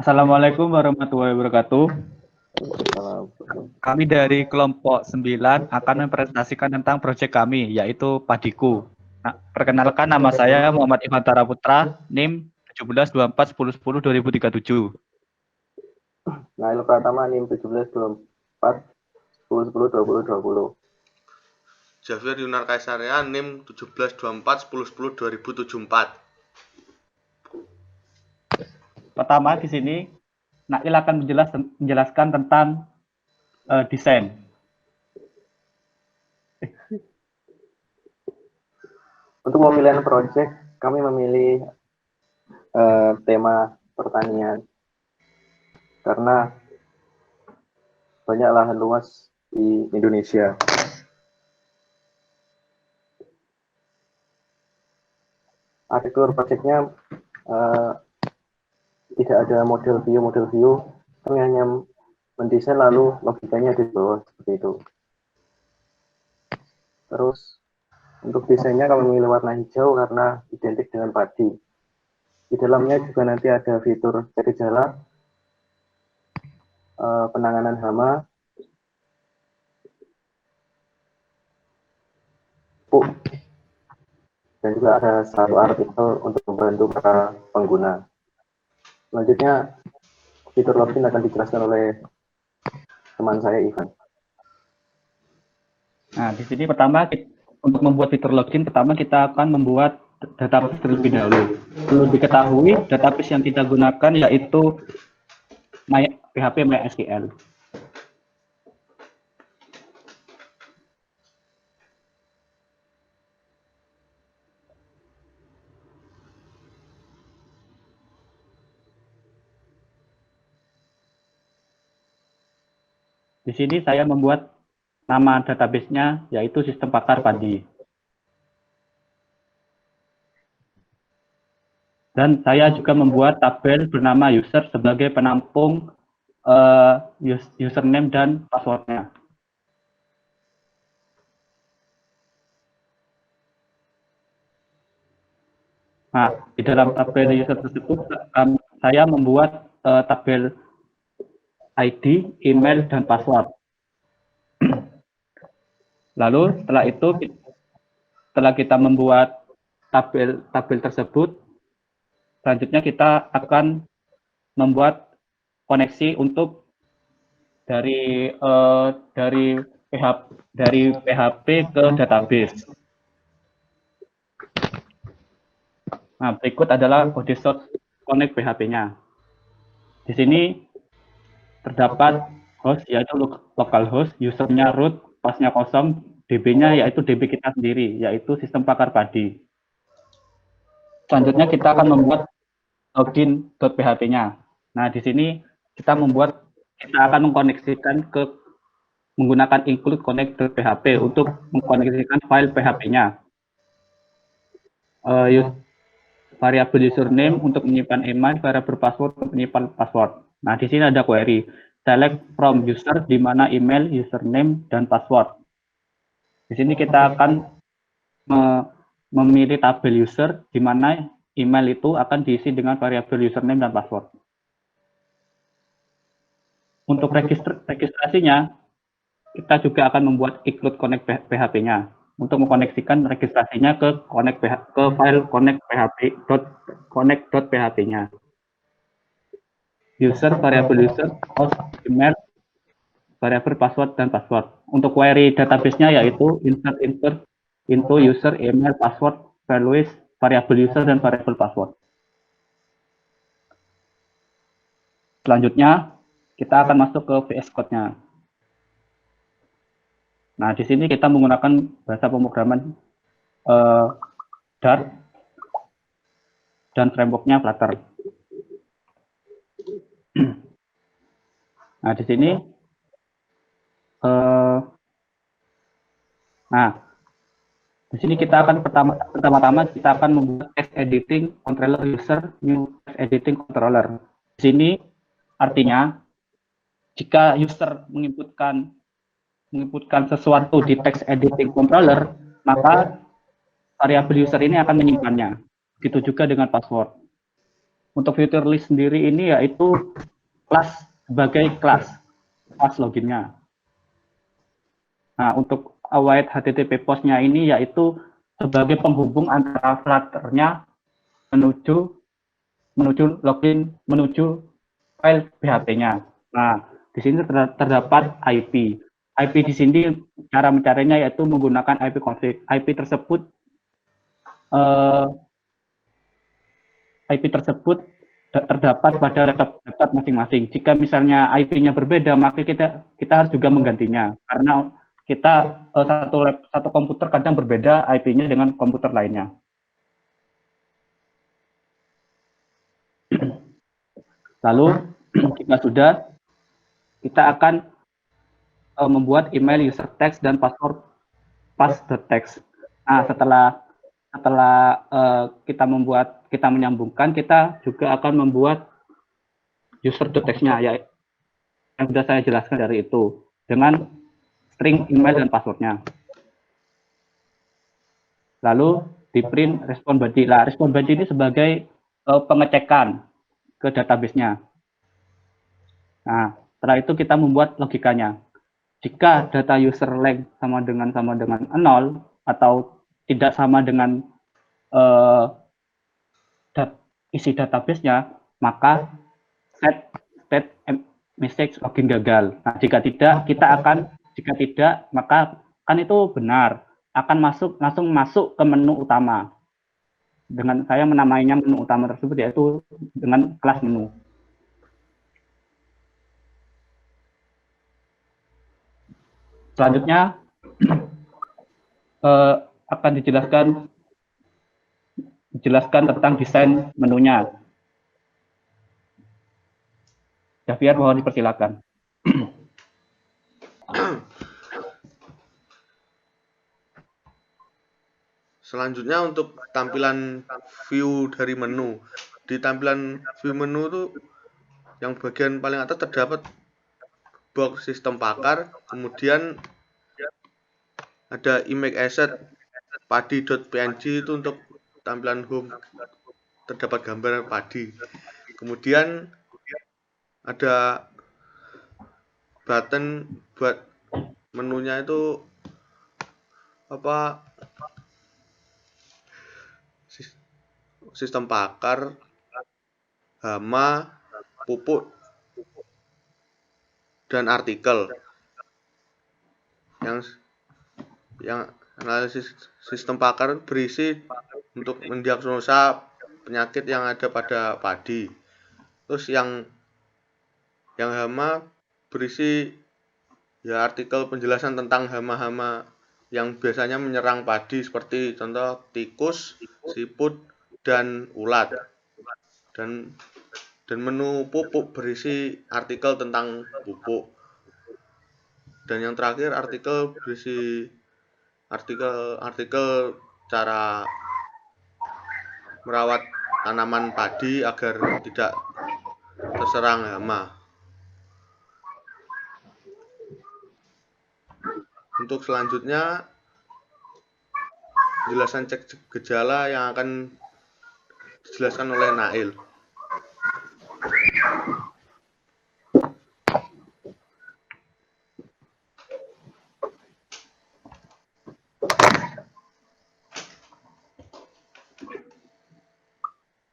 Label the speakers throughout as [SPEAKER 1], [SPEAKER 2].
[SPEAKER 1] Assalamualaikum warahmatullahi wabarakatuh.
[SPEAKER 2] Salam.
[SPEAKER 1] Kami dari kelompok 9 akan mempresentasikan tentang proyek kami, yaitu Padiku. Nah, perkenalkan nama saya Muhammad Infantara Putra, NIM 172410102037.
[SPEAKER 2] Nail Pratama NIM 1724 10 10 20 20.
[SPEAKER 3] Javier Yunar Kaisaria NIM 1724 10 10 2074.
[SPEAKER 1] Pertama di sini, Nail akan menjelaskan tentang desain.
[SPEAKER 2] Untuk pemilihan proyek, kami memilih tema pertanian karena banyak lahan luas di Indonesia. Arsitektur proyeknya tidak ada model view, kami hanya mendesain lalu logikanya di bawah seperti itu. Terus untuk desainnya kami memilih warna hijau karena identik dengan padi. Di dalamnya juga nanti ada fitur cek gejala, penanganan hama, pupuk, dan juga ada satu artikel untuk membantu para pengguna. Selanjutnya, fitur login akan dijelaskan oleh teman saya, Ivan.
[SPEAKER 1] Nah, di sini pertama untuk membuat fitur login, pertama kita akan membuat database terlebih dahulu. Perlu diketahui database yang kita gunakan yaitu PHP MySQL. Di sini saya membuat nama database-nya yaitu Sistem Pakar Padi. Dan saya juga membuat tabel bernama user sebagai penampung username dan password-nya. Nah, di dalam tabel user tersebut saya membuat tabel ID, email, dan password. Lalu setelah itu, setelah kita membuat tabel tersebut, selanjutnya kita akan membuat koneksi untuk dari PHP ke database. Nah, berikut adalah kode source connect PHP-nya. Di sini terdapat host yaitu localhost, usernya root, pasnya kosong, DB-nya yaitu DB kita sendiri, yaitu Sistem Pakar Padi. Selanjutnya kita akan membuat login.php-nya. Nah, di sini kita akan mengkoneksikan menggunakan include connect.php untuk mengkoneksikan file PHP-nya. Variabel username untuk menyimpan email, variabel password untuk menyimpan password. Nah, di sini ada query. Select from user, di mana email, username, dan password. Di sini kita akan memilih tabel user, di mana email itu akan diisi dengan variabel username dan password. Untuk registrasinya, kita juga akan membuat include connect PHP-nya untuk mengkoneksikan registrasinya ke file connect.php-nya. User, variabel user, host, email, variabel password, dan password. Untuk query database-nya yaitu insert into user, email, password, values, variabel user, dan variabel password. Selanjutnya, kita akan masuk ke VS Code-nya. Nah, di sini kita menggunakan bahasa pemrograman Dart dan framework-nya Flutter. Nah, di sini kita akan pertama-tama kita akan membuat text editing controller user new text editing controller. Di sini artinya jika user menginputkan sesuatu di text editing controller, maka variabel user ini akan menyimpannya. Begitu juga dengan password. Untuk future list sendiri ini yaitu kelas sebagai kelas loginnya. Nah, untuk await HTTP postnya ini yaitu sebagai penghubung antara Flutter-nya menuju login, menuju file PHP-nya. Nah, di sini terdapat IP. IP di sini cara mencarinya yaitu menggunakan IP config. IP tersebut terdapat pada laptop masing-masing. Jika misalnya IP-nya berbeda, maka kita harus juga menggantinya karena kita satu komputer kadang berbeda IP-nya dengan komputer lainnya. Lalu jika sudah, kita akan membuat email user text dan password pass.text. Nah, setelah kita menyambungkan, kita juga akan membuat user.text-nya ya yang sudah saya jelaskan dari itu dengan string email dan passwordnya. Lalu di print respon body. Lah, respon body ini sebagai pengecekan ke database-nya. Nah, setelah itu kita membuat logikanya. Jika data user length sama dengan 0 atau tidak sama dengan isi database-nya, maka set message login gagal. Nah, jika tidak, maka kan itu benar, akan langsung masuk ke menu utama. Dengan saya menamainya menu utama tersebut yaitu dengan kelas menu. Selanjutnya akan dijelaskan tentang desain menunya. Javier, mohon dipersilakan.
[SPEAKER 3] Selanjutnya untuk tampilan view dari menu. Di tampilan view menu itu yang bagian paling atas terdapat box sistem pakar, kemudian ada image asset padi.png itu untuk tampilan home, terdapat gambar padi. Kemudian ada button buat menunya itu apa, sistem pakar, hama, pupuk, dan artikel. Yang analisis sistem pakar berisi untuk mendiagnosa penyakit yang ada pada padi. Terus yang hama berisi ya artikel penjelasan tentang hama-hama yang biasanya menyerang padi seperti contoh tikus, siput, dan ulat. Dan menu pupuk berisi artikel tentang pupuk. Dan yang terakhir artikel berisi artikel cara merawat tanaman padi agar tidak terserang hama. Untuk selanjutnya penjelasan cek gejala yang akan dijelaskan oleh Nail.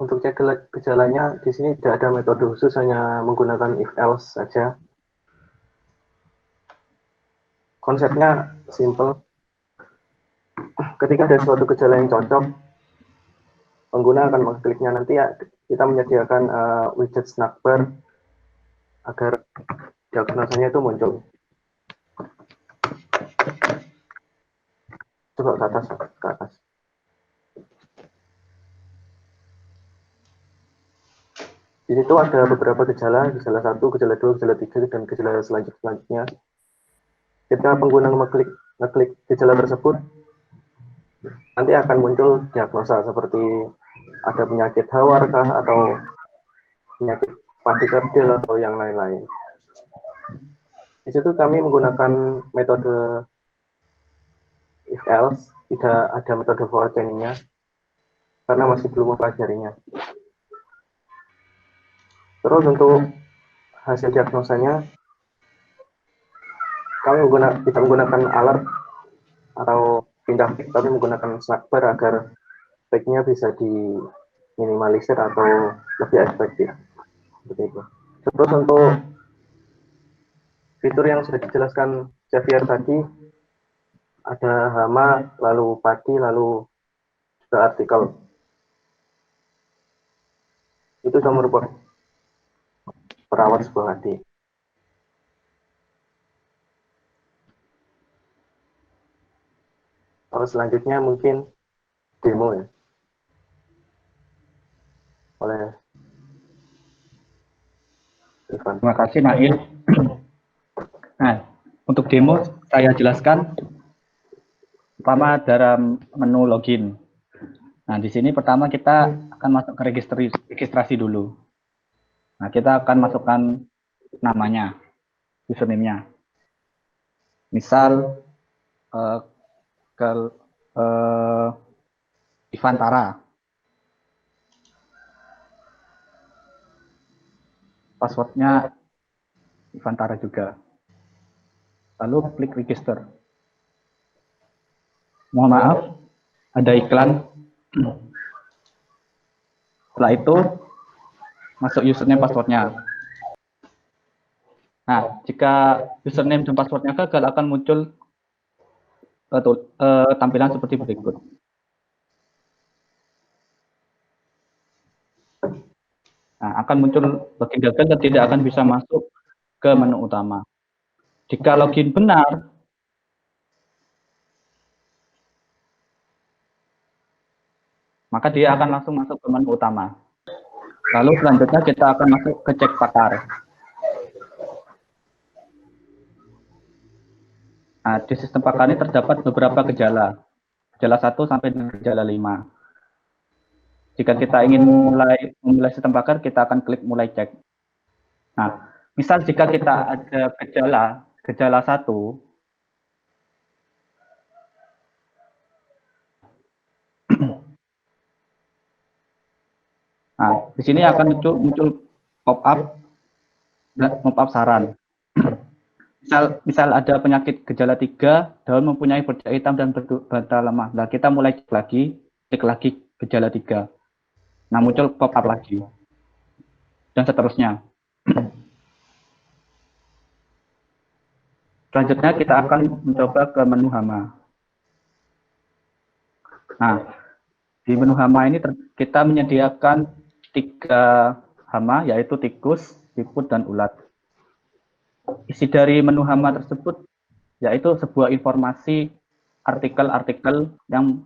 [SPEAKER 2] Untuk cek gejalanya, di sini tidak ada metode khusus, hanya menggunakan if else saja. Konsepnya simple. Ketika ada suatu gejala yang cocok, pengguna akan mengkliknya. Nanti ya kita menyediakan widget snackbar agar diagnosanya itu muncul. Coba ke atas. Di situ ada beberapa gejala 1, gejala 2, gejala 3, dan gejala selanjutnya. Ketika pengguna ngeklik gejala tersebut, nanti akan muncul diagnosa seperti ada penyakit hawarkah atau penyakit padi kerdil atau yang lain-lain. Di situ kami menggunakan metode if else, tidak ada metode for chaining-nya karena masih belum mempelajarinya. Terus untuk hasil diagnosanya, kami tidak menggunakan alert atau pindah pick, tapi menggunakan slugber agar picknya bisa diminimalisir atau lebih efektif. Seperti itu. Terus untuk fitur yang sudah dijelaskan Xavier tadi, ada hama, lalu padi, lalu juga artikel. Itu sudah merupakan perawat sebuah hati. Kalau selanjutnya mungkin demo ya, oleh Ivan.
[SPEAKER 1] Terima kasih Nail. Nah, untuk demo saya jelaskan pertama dalam menu login. Nah, di sini pertama kita akan masuk ke registrasi dulu. Nah, kita akan masukkan namanya, username-nya. Misal ke Ivan Tara. Passwordnya Ivan Tara juga. Lalu klik register. Mohon maaf, ada iklan. Setelah itu, masuk username passwordnya. Nah, jika username dan passwordnya gagal, akan muncul tampilan seperti berikut. Nah, akan muncul login gagal dan tidak akan bisa masuk ke menu utama. Jika login benar, maka dia akan langsung masuk ke menu utama. Lalu selanjutnya kita akan masuk ke cek pakar. Nah, di sistem pakar ini terdapat beberapa gejala. Gejala 1 sampai dengan gejala 5. Jika kita ingin memulai sistem pakar, kita akan klik mulai cek. Nah, misal jika kita ada gejala 1, nah, di sini akan muncul pop-up saran. Misal ada penyakit gejala 3, daun mempunyai bercak hitam dan berbantal lemah. Nah, kita mulai cek lagi, klik lagi gejala 3. Nah, muncul pop-up lagi. Dan seterusnya. Selanjutnya kita akan mencoba ke menu hama. Nah, di menu hama ini kita menyediakan 3 hama, yaitu tikus, siput, dan ulat. Isi dari menu hama tersebut yaitu sebuah informasi artikel-artikel yang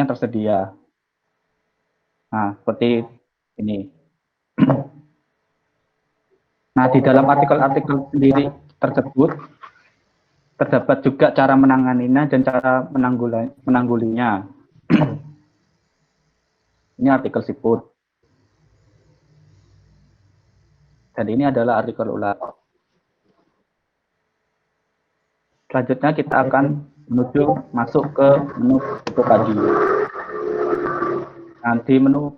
[SPEAKER 1] tersedia. Nah, seperti ini. Nah, di dalam artikel-artikel sendiri tersebut terdapat juga cara menanganinya dan cara menanggulinya. Ini artikel siput. Dan ini adalah artikel ulat. Selanjutnya kita akan masuk ke menu pupuk padi. Nah, di menu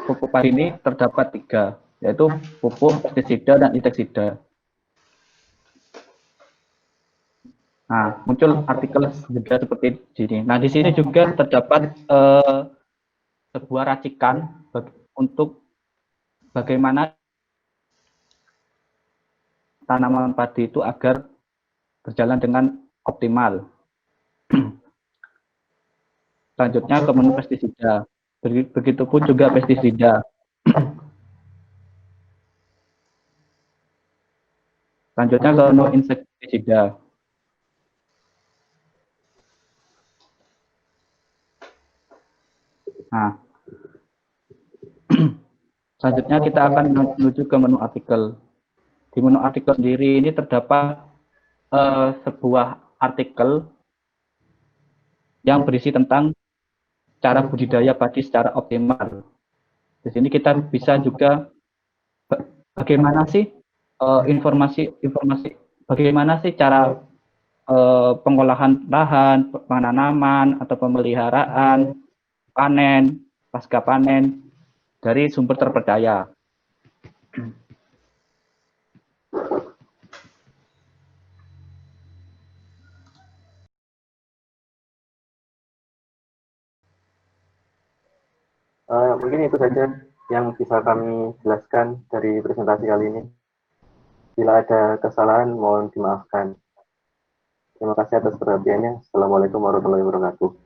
[SPEAKER 1] pupuk padi ini terdapat 3, yaitu pupuk, pestisida, dan inseksida. Nah, muncul artikel juga seperti ini. Nah, di sini juga terdapat sebuah racikan untuk bagaimana tanaman padi itu agar berjalan dengan optimal. Selanjutnya ke menu pestisida. Begitupun juga pestisida. Selanjutnya ke menu insektisida. Nah, selanjutnya kita akan menuju ke menu artikel. Di menu artikel sendiri ini terdapat sebuah artikel yang berisi tentang cara budidaya padi secara optimal. Di sini kita bisa juga bagaimana sih bagaimana sih cara pengolahan lahan, penanaman atau pemeliharaan, panen, pasca panen. dari sumber terpercaya.
[SPEAKER 2] Mungkin itu saja yang bisa kami jelaskan dari presentasi kali ini. Bila ada kesalahan, mohon dimaafkan. Terima kasih atas perhatiannya. Assalamualaikum warahmatullahi wabarakatuh.